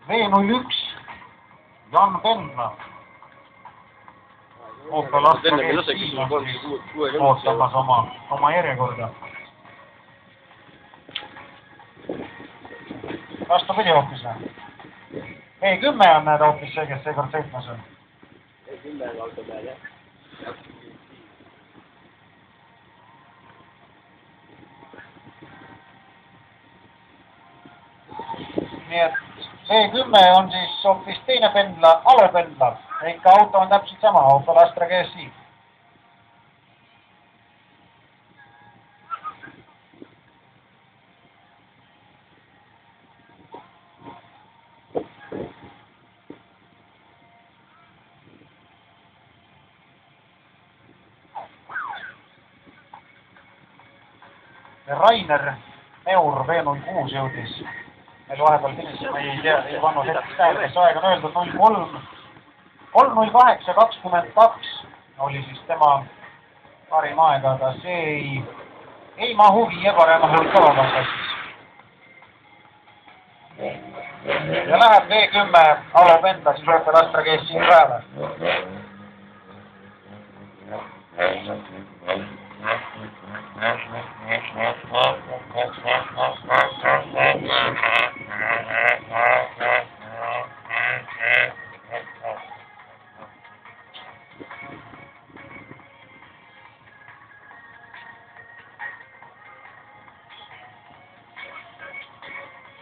V01 Jan Pendla Opel Astra GSI ootamas oma järjekorda. Vastupidi hoopis või? V10 on need hoopis see, kes seekord sõitmas on. V10 on auto peal, jah. Nii et V10 on siis hoopis teine Pendla, alopendla. Ikka auto on täpselt sama, Opel Astra GSI. Ja Rainer Meur V06 jõudis. Meil vahepeal finisime, ei tea, ei pannud hetkest käe, kes aeg on öeldud 3.08.22 oli siis tema parim aeg, aga see ei mahu 5 parema hulka vabandastis. Ja läheb V10 alopendla siis Opel Astra GSI peale.